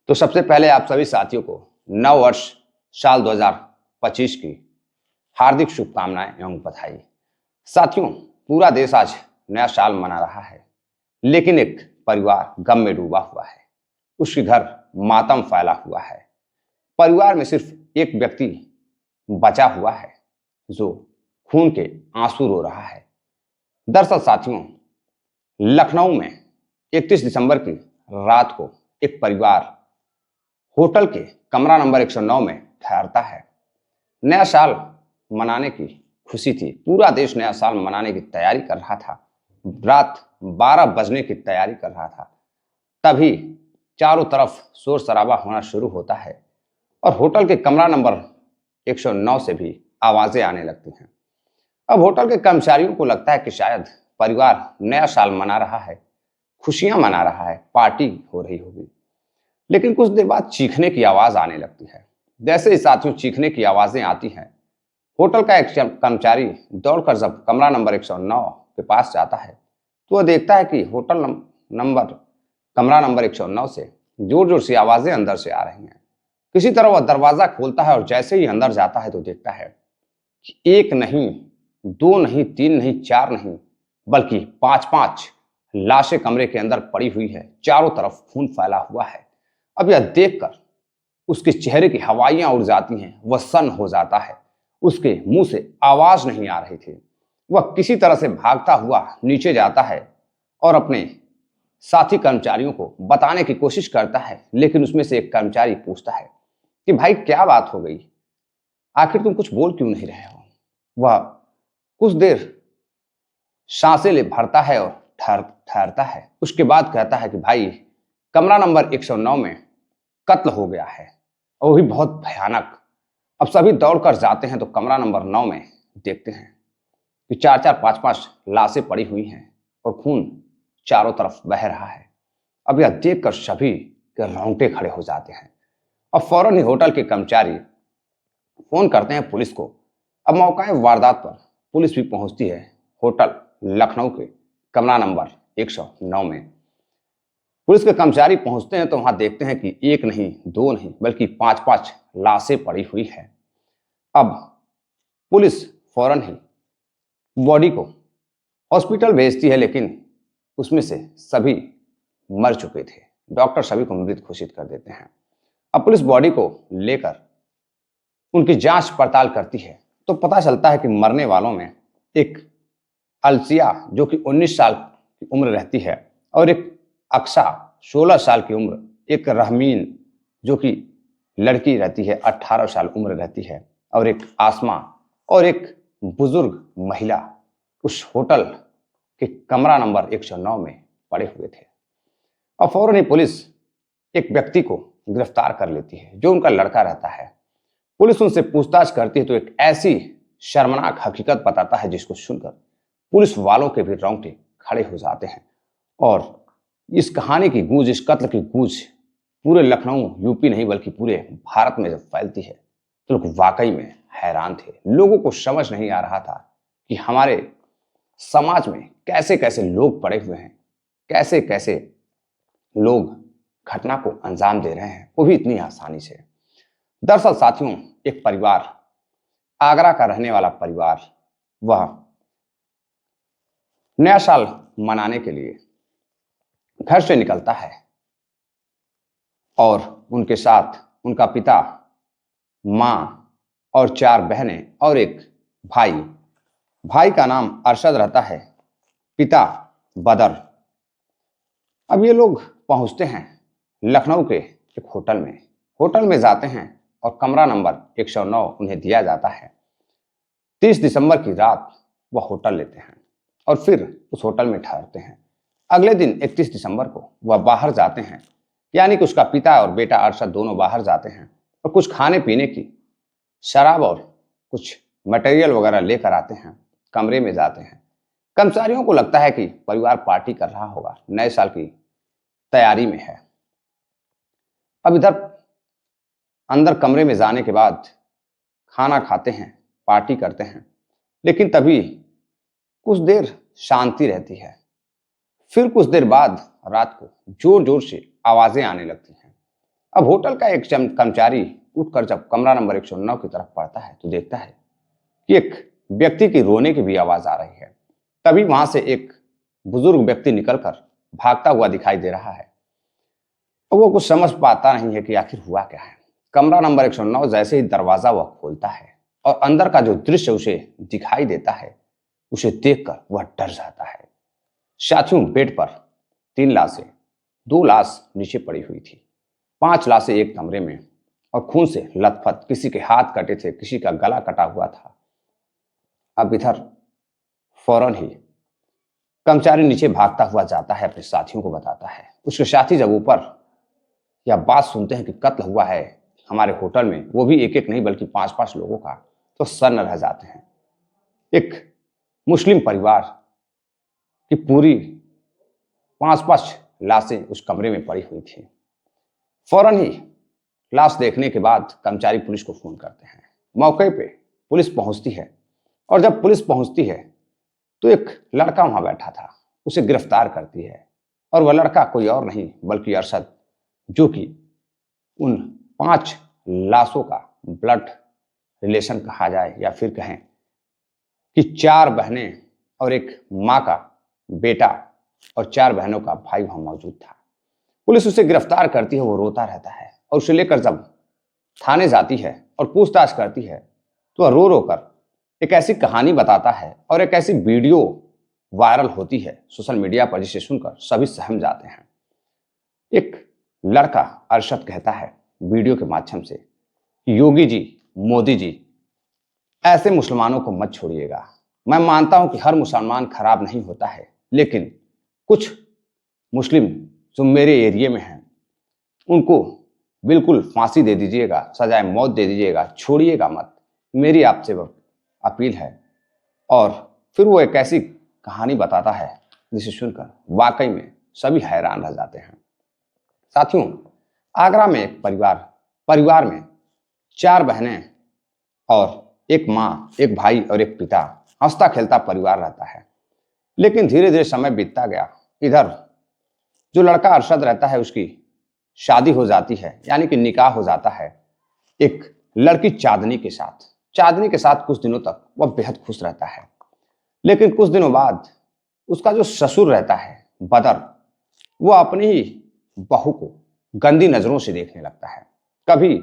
तो सबसे पहले आप सभी साथियों को नव वर्ष साल 2025 की हार्दिक शुभकामनाएं एवं बधाई। साथियों, पूरा देश आज नया साल मना रहा है, लेकिन एक परिवार गम में डूबा हुआ है। उसके घर मातम फैला हुआ है। परिवार में सिर्फ एक व्यक्ति बचा हुआ है जो खून के आंसू रो रहा है। दरअसल साथियों, लखनऊ में 31 दिसंबर की रात को एक परिवार होटल के कमरा नंबर 109 में ठहरता है। नया साल मनाने की खुशी थी। पूरा देश नया साल मनाने की तैयारी कर रहा था। रात 12 बजने की तैयारी कर रहा था। तभी चारों तरफ शोर शराबा होना शुरू होता है और होटल के कमरा नंबर 109 से भी आवाजें आने लगती हैं। अब होटल के कर्मचारियों को लगता है कि शायद परिवार नया साल मना रहा है, खुशियां मना रहा है, पार्टी हो रही होगी। लेकिन कुछ देर बाद चीखने की आवाज आने लगती है। जैसे ही साथियों चीखने की आवाजें आती हैं, होटल का एक कर्मचारी दौड़कर जब कमरा नंबर 109 के पास जाता है तो वह देखता है कि होटल कमरा नंबर 109 से जोर जोर से आवाजें अंदर से आ रही हैं। किसी तरह वह दरवाजा खोलता है और जैसे ही अंदर जाता है तो देखता है कि एक नहीं, दो नहीं, तीन नहीं, चार नहीं, बल्कि पांच पांच लाशें कमरे के अंदर पड़ी हुई है। चारों तरफ खून फैला हुआ है। अब यह देखकर उसके चेहरे की हवाइयां उड़ जाती हैं। वह सन्न हो जाता है। उसके मुंह से आवाज नहीं आ रही थी। वह किसी तरह से भागता हुआ नीचे जाता है और अपने साथी कर्मचारियों को बताने की कोशिश करता है, लेकिन उसमें से एक कर्मचारी पूछता है कि भाई क्या बात हो गई, आखिर तुम कुछ बोल क्यों नहीं रहे हो। वह कुछ देर सांसें ले भरता है और ठहरता है। उसके बाद कहता है कि भाई, कमरा नंबर 109 में कत्ल हो गया है और वो भी बहुत भयानक। अब सभी दौड़कर जाते हैं तो कमरा नंबर 9 में देखते हैं कि चार चार पांच पांच लाशें पड़ी हुई हैं और खून चारों तरफ बह रहा है। अब यह देखकर सभी के रोंगटे खड़े हो जाते हैं। अब फौरन ही होटल के कर्मचारी फोन करते हैं पुलिस को। अब मौका वारदात पर पुलिस भी पहुंचती है होटल लखनऊ के कमरा नंबर 109 में। पुलिस के कर्मचारी पहुंचते हैं तो वहां देखते हैं कि एक नहीं, दो नहीं, बल्कि पांच पांच लाशें पड़ी हुई है। अब पुलिस फौरन ही बॉडी को हॉस्पिटल भेजती है, लेकिन उसमें से सभी मर चुके थे। डॉक्टर सभी को मृत घोषित कर देते हैं। अब पुलिस बॉडी को लेकर उनकी जांच पड़ताल करती है तो पता चलता है कि मरने वालों में एक अलसिया जो कि 19 साल की उम्र रहती है और एक अक्सा 16 साल की उम्र, एक रहमीन जो कि लड़की रहती है 18 साल उम्र रहती है, और एक आसमा और एक बुजुर्ग महिला उस होटल के कमरा नंबर 109 में पड़े हुए थे। और फौरन ही पुलिस एक व्यक्ति को गिरफ्तार कर लेती है जो उनका लड़का रहता है। पुलिस उनसे पूछताछ करती है तो एक ऐसी शर्मनाक हकीकत बताता है जिसको सुनकर पुलिस वालों के भी रोंगटे खड़े हो जाते हैं। और इस कहानी की गूंज, इस कत्ल की गूंज पूरे लखनऊ, यूपी नहीं बल्कि पूरे भारत में जब फैलती है तो लोग वाकई में हैरान थे। लोगों को समझ नहीं आ रहा था कि हमारे समाज में कैसे कैसे लोग पड़े हुए हैं, कैसे कैसे लोग घटना को अंजाम दे रहे हैं, वो भी इतनी आसानी से। दरअसल साथियों, एक परिवार, आगरा का रहने वाला परिवार, वह नया साल मनाने के लिए घर से निकलता है और उनके साथ उनका पिता, मां और 4 बहनें और एक भाई। भाई का नाम अरशद रहता है, पिता बदर। अब ये लोग पहुंचते हैं लखनऊ के एक होटल में। होटल में जाते हैं और कमरा नंबर 109 उन्हें दिया जाता है। 30 दिसंबर की रात वह होटल लेते हैं और फिर उस होटल में ठहरते हैं। अगले दिन 31 दिसंबर को वह बाहर जाते हैं, यानी कि उसका पिता और बेटा अरशद दोनों बाहर जाते हैं और कुछ खाने पीने की शराब और कुछ मटेरियल वगैरह लेकर आते हैं। कमरे में जाते हैं। कर्मचारियों को लगता है कि परिवार पार्टी कर रहा होगा, नए साल की तैयारी में है। अब इधर अंदर कमरे में जाने के बाद खाना खाते हैं, पार्टी करते हैं, लेकिन तभी कुछ देर शांति रहती है। फिर कुछ देर बाद रात को जोर जोर से आवाजें आने लगती हैं अब होटल का एक कर्मचारी उठकर जब कमरा नंबर 109 की तरफ बढ़ता है तो देखता है कि एक व्यक्ति की रोने की भी आवाज आ रही है। तभी वहां से एक बुजुर्ग व्यक्ति निकलकर भागता हुआ दिखाई दे रहा है। वो कुछ समझ पाता नहीं है कि आखिर हुआ क्या है। कमरा नंबर 109 जैसे ही दरवाजा वह खोलता है और अंदर का जो दृश्य उसे दिखाई देता है, उसे देखकर वह डर जाता है। साथियों, बेड पर 3 लाशें, 2 लाश नीचे पड़ी हुई थी, 5 लाशें एक कमरे में और खून से लथपथ। किसी के हाथ कटे थे, किसी का गला कटा हुआ था। अब इधर फौरन ही कर्मचारी नीचे भागता हुआ जाता है, अपने साथियों को बताता है। उसके साथी जब ऊपर यह बात सुनते हैं कि कत्ल हुआ है हमारे होटल में, वो भी एक एक नहीं बल्कि 5-5 लोगों का, तो सन्न रह जाते हैं। एक मुस्लिम परिवार की पूरी 5-5 लाशें उस कमरे में पड़ी हुई थी। फौरन ही लाश देखने के बाद कर्मचारी पुलिस को फोन करते हैं। मौके पे पुलिस पहुंचती है और जब पुलिस पहुंचती है तो एक लड़का वहां बैठा था, उसे गिरफ्तार करती है। और वह लड़का कोई और नहीं बल्कि अरशद, जो कि उन 5 लाशों का ब्लड रिलेशन कहा जाए या फिर कहें कि 4 बहनें और एक माँ का बेटा और 4 बहनों का भाई वहां मौजूद था। पुलिस उसे गिरफ्तार करती है, वो रोता रहता है और उसे लेकर जब थाने जाती है और पूछताछ करती है तो वह रो रो कर एक ऐसी कहानी बताता है और एक ऐसी वीडियो वायरल होती है सोशल मीडिया पर, जिसे सुनकर सभी सहम जाते हैं। एक लड़का अरशद कहता है वीडियो के माध्यम से, योगी जी, मोदी जी, ऐसे मुसलमानों को मत छोड़िएगा। मैं मानता हूं कि हर मुसलमान खराब नहीं होता है, लेकिन कुछ मुस्लिम जो मेरे एरिया में हैं उनको बिल्कुल फांसी दे दीजिएगा, सजाए मौत दे दीजिएगा, छोड़िएगा मत, मेरी आपसे अपील है। और फिर वो एक ऐसी कहानी बताता है जिसे सुनकर वाकई में सभी हैरान रह जाते हैं। साथियों, आगरा में एक परिवार में 4 बहनें और एक माँ, एक भाई और एक पिता, हंसता खेलता परिवार रहता है। लेकिन धीरे धीरे समय बीतता गया। इधर जो लड़का अरशद रहता है उसकी शादी हो जाती है, यानी कि निकाह हो जाता है एक लड़की चांदनी के साथ। चांदनी के साथ कुछ दिनों तक वह बेहद खुश रहता है, लेकिन कुछ दिनों बाद उसका जो ससुर रहता है बदर, वो अपनी ही बहू को गंदी नजरों से देखने लगता है। कभी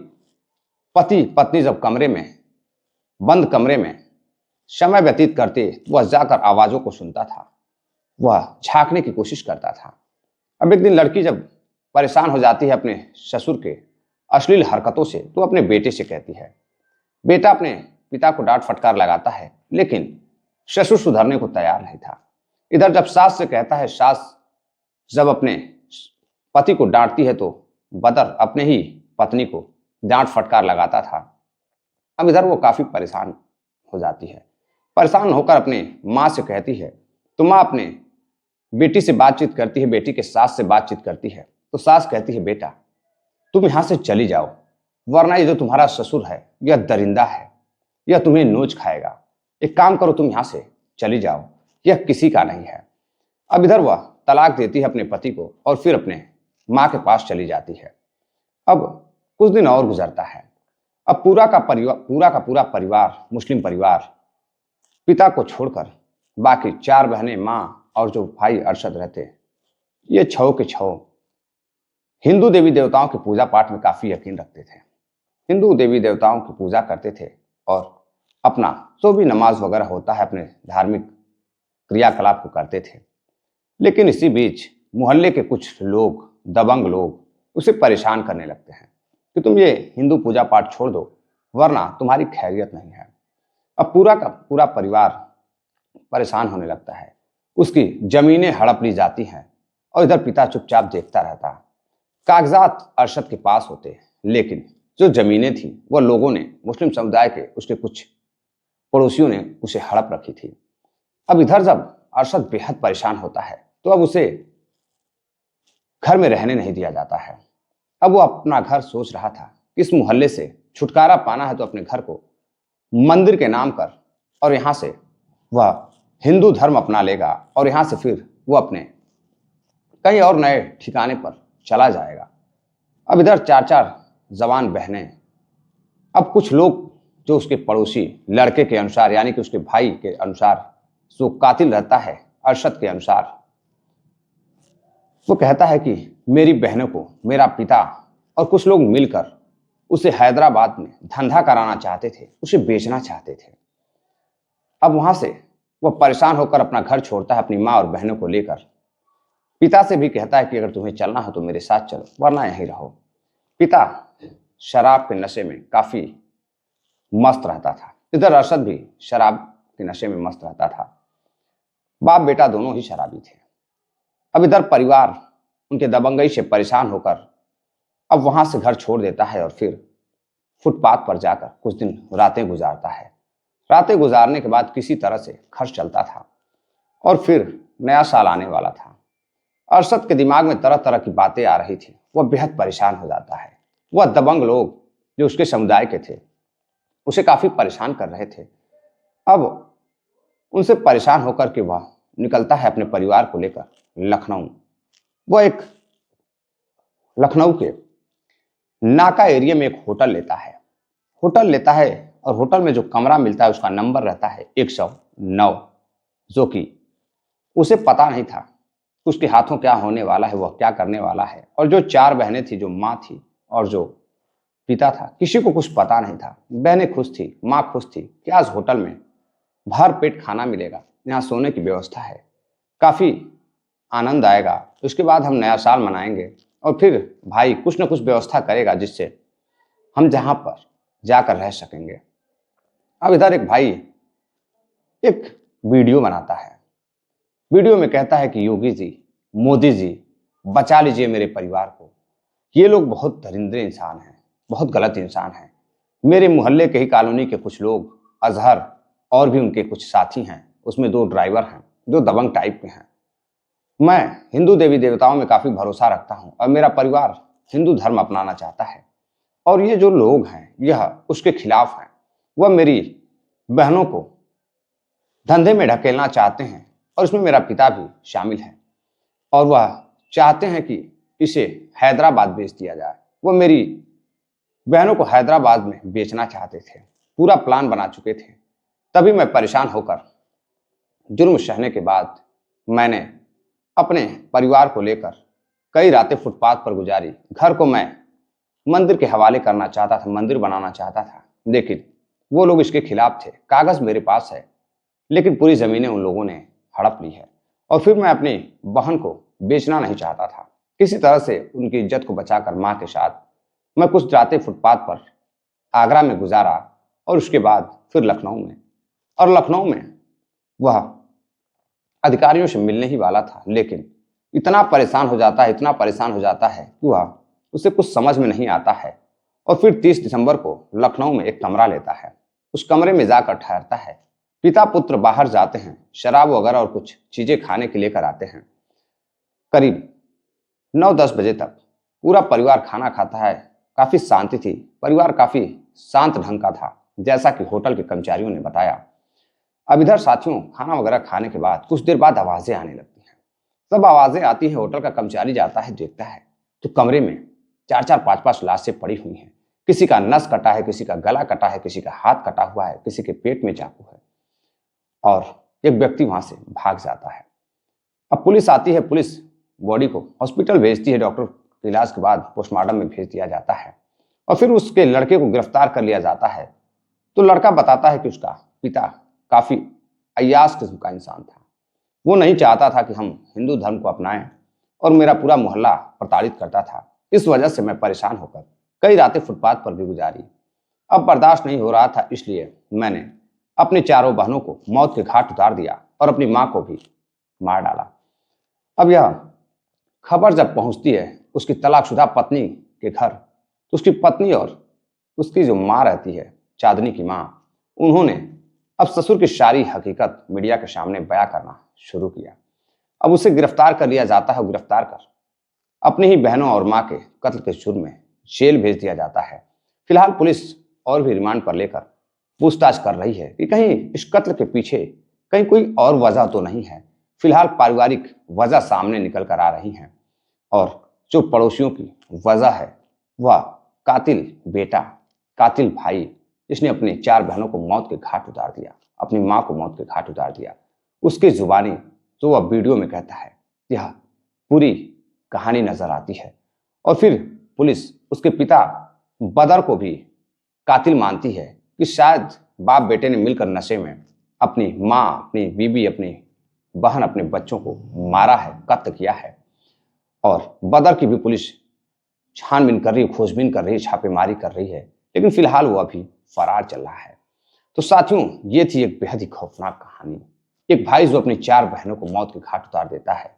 पति पत्नी जब बंद कमरे में समय व्यतीत करते, वह जाकर आवाजों को सुनता था, वह झांकने की कोशिश करता था। अब एक दिन लड़की जब परेशान हो जाती है अपने ससुर के अश्लील हरकतों से, तो अपने बेटे से कहती है। बेटा अपने पिता को डांट फटकार लगाता है, लेकिन ससुर सुधरने को तैयार नहीं था। इधर जब सास से कहता है, सास जब अपने पति को डांटती है तो बदर अपने ही पत्नी को डांट फटकार लगाता था। अब इधर वो काफी परेशान हो जाती है। परेशान होकर अपने माँ से कहती है, तो माँ अपने बेटी से बातचीत करती है, बेटी के सास से बातचीत करती है। तो सास कहती है, बेटा तुम यहां से चली जाओ, वरना ये जो तुम्हारा ससुर है यह दरिंदा है, यह तुम्हें नोच खाएगा। एक काम करो, तुम यहां से चली जाओ, यह किसी का नहीं है। अब इधर वह तलाक देती है अपने पति को और फिर अपने माँ के पास चली जाती है। अब कुछ दिन और गुजरता है। अब पूरा का पूरा परिवार, मुस्लिम परिवार, पिता को छोड़कर बाकी 4 बहनें, माँ और जो भाई अरशद रहते, ये 6 के 6 हिंदू देवी देवताओं के पूजा पाठ में काफी यकीन रखते थे। हिंदू देवी देवताओं की पूजा करते थे और अपना जो भी नमाज वगैरह होता है, अपने धार्मिक क्रियाकलाप को करते थे। लेकिन इसी बीच मोहल्ले के कुछ लोग, दबंग लोग, उसे परेशान करने लगते हैं कि तुम ये हिंदू पूजा पाठ छोड़ दो, वरना तुम्हारी खैरियत नहीं है। अब पूरा का पूरा परिवार परेशान होने लगता है। उसकी जमीनें हड़प ली जाती हैं और इधर पिता चुपचाप देखता रहता। कागजात अरशद के पास होते, लेकिन जो जमीनें थी वह लोगों ने, मुस्लिम समुदाय के उसके कुछ पड़ोसियों ने उसे हड़प रखी थी। अब इधर जब अरशद बेहद परेशान होता है तो अब उसे घर में रहने नहीं दिया जाता है। अब वो अपना घर सोच रहा था, इस मोहल्ले से छुटकारा पाना है तो अपने घर को मंदिर के नाम कर और यहाँ से वह हिंदू धर्म अपना लेगा और यहाँ से फिर वो अपने कहीं और नए ठिकाने पर चला जाएगा। अब इधर चार चार जवान बहनें। अब कुछ लोग जो उसके पड़ोसी लड़के के अनुसार यानी कि उसके भाई के अनुसार जो कातिल रहता है अरशद के अनुसार, वो कहता है कि मेरी बहनों को मेरा पिता और कुछ लोग मिलकर उसे हैदराबाद में धंधा कराना चाहते थे, उसे बेचना चाहते थे। अब वहां से वह परेशान होकर अपना घर छोड़ता है अपनी माँ और बहनों को लेकर। पिता से भी कहता है कि अगर तुम्हें चलना हो तो मेरे साथ चलो, वरना यहीं रहो। पिता शराब के नशे में काफी मस्त रहता था, इधर अरशद भी शराब के नशे में मस्त रहता था। बाप बेटा दोनों ही शराबी थे। अब इधर परिवार उनके दबंगई से परेशान होकर अब वहां से घर छोड़ देता है और फिर फुटपाथ पर जाकर कुछ दिन रातें गुजारता है। रातें गुजारने के बाद किसी तरह से खर्च चलता था और फिर नया साल आने वाला था। अरशद के दिमाग में तरह तरह की बातें आ रही थी, वह बेहद परेशान हो जाता है। वह दबंग लोग जो उसके समुदाय के थे उसे काफी परेशान कर रहे थे। अब उनसे परेशान होकर के वह निकलता है अपने परिवार को लेकर लखनऊ। वह एक लखनऊ के नाका एरिया में एक होटल लेता है और होटल में जो कमरा मिलता है उसका नंबर रहता है 109, जो कि उसे पता नहीं था उसके हाथों क्या होने वाला है, वह क्या करने वाला है। और जो चार बहनें थी, जो माँ थी और जो पिता था, किसी को कुछ पता नहीं था। बहनें खुश थी, माँ खुश थी कि आज होटल में भर पेट खाना मिलेगा, यहाँ सोने की व्यवस्था है, काफी आनंद आएगा। उसके बाद हम नया साल मनाएंगे और फिर भाई कुछ न कुछ व्यवस्था करेगा जिससे हम जहां पर जाकर रह सकेंगे। अब इधर एक भाई एक वीडियो बनाता है। वीडियो में कहता है कि योगी जी, मोदी जी, बचा लीजिए मेरे परिवार को, ये लोग बहुत दरिंदे इंसान हैं, बहुत गलत इंसान हैं। मेरे मोहल्ले के ही कॉलोनी के कुछ लोग, अजहर और भी उनके कुछ साथी हैं, उसमें 2 ड्राइवर हैं जो दबंग टाइप के हैं। मैं हिंदू देवी देवताओं में काफी भरोसा रखता हूं और मेरा परिवार हिंदू धर्म अपनाना चाहता है और ये जो लोग हैं यह उसके खिलाफ हैं। वह मेरी बहनों को धंधे में ढकेलना चाहते हैं और इसमें मेरा पिता भी शामिल है और वह चाहते हैं कि इसे हैदराबाद बेच दिया जाए। वह मेरी बहनों को हैदराबाद में बेचना चाहते थे, पूरा प्लान बना चुके थे। तभी मैं परेशान होकर जुर्म सहने के बाद मैंने अपने परिवार को लेकर कई रातें फुटपाथ पर गुजारी। घर को मैं मंदिर के हवाले करना चाहता था, मंदिर बनाना चाहता था, लेकिन वो लोग इसके खिलाफ थे। कागज मेरे पास है लेकिन पूरी जमीनें उन लोगों ने हड़प ली है। और फिर मैं अपनी बहन को बेचना नहीं चाहता था। किसी तरह से उनकी इज्जत को बचाकर माँ के साथ मैं कुछ रातें फुटपाथ पर आगरा में गुजारा और उसके बाद फिर लखनऊ में। और लखनऊ में वह अधिकारियों से मिलने ही वाला था, लेकिन इतना परेशान हो जाता है, इतना परेशान हो जाता है कि वह उसे कुछ समझ में नहीं आता है। और फिर 30 दिसंबर को लखनऊ में एक कमरा लेता है। उस कमरे में जाकर ठहरता है। पिता पुत्र बाहर जाते हैं, शराब वगैरह और कुछ चीजें खाने के लेकर आते हैं। करीब 9-10 बजे तक पूरा परिवार खाना खाता है। काफी शांति थी, परिवार काफी शांत ढंग का था, जैसा कि होटल के कर्मचारियों ने बताया। अब इधर साथियों खाना वगैरह खाने के बाद कुछ देर बाद आवाजें आने लगती हैं। सब आवाजें आती है, होटल का कर्मचारी जाता है, देखता है तो कमरे में 4-4, 5-5 लाशें पड़ी हुई हैं। किसी का नस कटा है, किसी का गला कटा है, किसी का हाथ कटा हुआ है, किसी के पेट में चाकू है और एक व्यक्ति वहां से भाग जाता है। अब पुलिस आती है, पुलिस बॉडी को हॉस्पिटल भेजती है, डॉक्टर के इलाज के बाद पोस्टमार्टम में भेज दिया जाता है और फिर उसके लड़के को गिरफ्तार कर लिया जाता है। तो लड़का बताता है कि उसका पिता काफी अय्याश किस्म का इंसान था। वो नहीं चाहता था कि हम हिंदू धर्म को अपनाएं और मेरा पूरा मोहल्ला प्रताड़ित करता था। इस वजह से मैं परेशान होकर कई रातें फुटपाथ पर भी गुजारी। अब बर्दाश्त नहीं हो रहा था, इसलिए मैंने अपनी चारों बहनों को मौत के घाट उतार दिया और अपनी मां को भी मार डाला। अब यह खबर जब पहुंचती है उसकी तलाकशुदा पत्नी के घर, तो उसकी पत्नी और उसकी जो मां रहती है, चांदनी की मां, उन्होंने अब ससुर की सारी हकीकत मीडिया के सामने बयां करना शुरू किया। अब उसे गिरफ्तार कर लिया जाता है। गिरफ्तार कर अपनी ही बहनों और मां के कत्ल के जुर्म में जेल भेज दिया जाता है। फिलहाल पुलिस और भी रिमांड पर लेकर पूछताछ कर रही है कि कहीं इस कत्ल के पीछे कहीं कोई और वजह तो नहीं है। फिलहाल पारिवारिक वजह सामने निकल कर आ रही हैं और जो पड़ोसियों की वजह है वह कातिल बेटा, कातिल भाई, जिसने अपनी 4 बहनों को मौत के घाट उतार दिया, अपनी मां को मौत के घाट उतार दिया, उसकी जुबानी तो वह वीडियो में कहता है, यह पूरी कहानी नजर आती है। और फिर पुलिस उसके पिता बदर को भी कातिल मानती है कि शायद बाप बेटे ने मिलकर नशे में अपनी माँ, अपनी बीवी, अपनी बहन, अपने बच्चों को मारा है, कत्ल किया है। और बदर की भी पुलिस छानबीन कर रही है, खोजबीन कर रही है, छापेमारी कर रही है, लेकिन फिलहाल वो अभी फरार चल रहा है। तो साथियों, ये थी एक बेहद ही खौफनाक कहानी। एक भाई जो अपनी 4 बहनों को मौत के घाट उतार देता है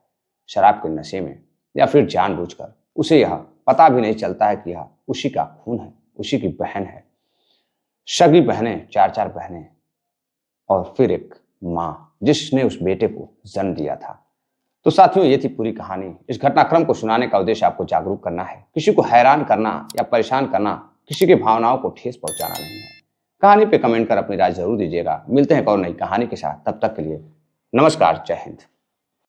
शराब के नशे में, या फिर जानबूझकर। उसे यह पता भी नहीं चलता है कि यह उसी का खून है, उसी की बहन है। सगी बहनें, 4-4 बहनें, और फिर एक मां जिसने उस बेटे को जन्म दिया था। तो साथियों, ये थी पूरी कहानी। इस घटनाक्रम को सुनाने का उद्देश्य आपको जागरूक करना है, किसी को हैरान करना या परेशान करना, किसी की भावनाओं को ठेस पहुंचाना नहीं है। कहानी पे कमेंट कर अपनी राय जरूर दीजिएगा। मिलते हैं एक और नई कहानी के साथ, तब तक के लिए नमस्कार, जय हिंद।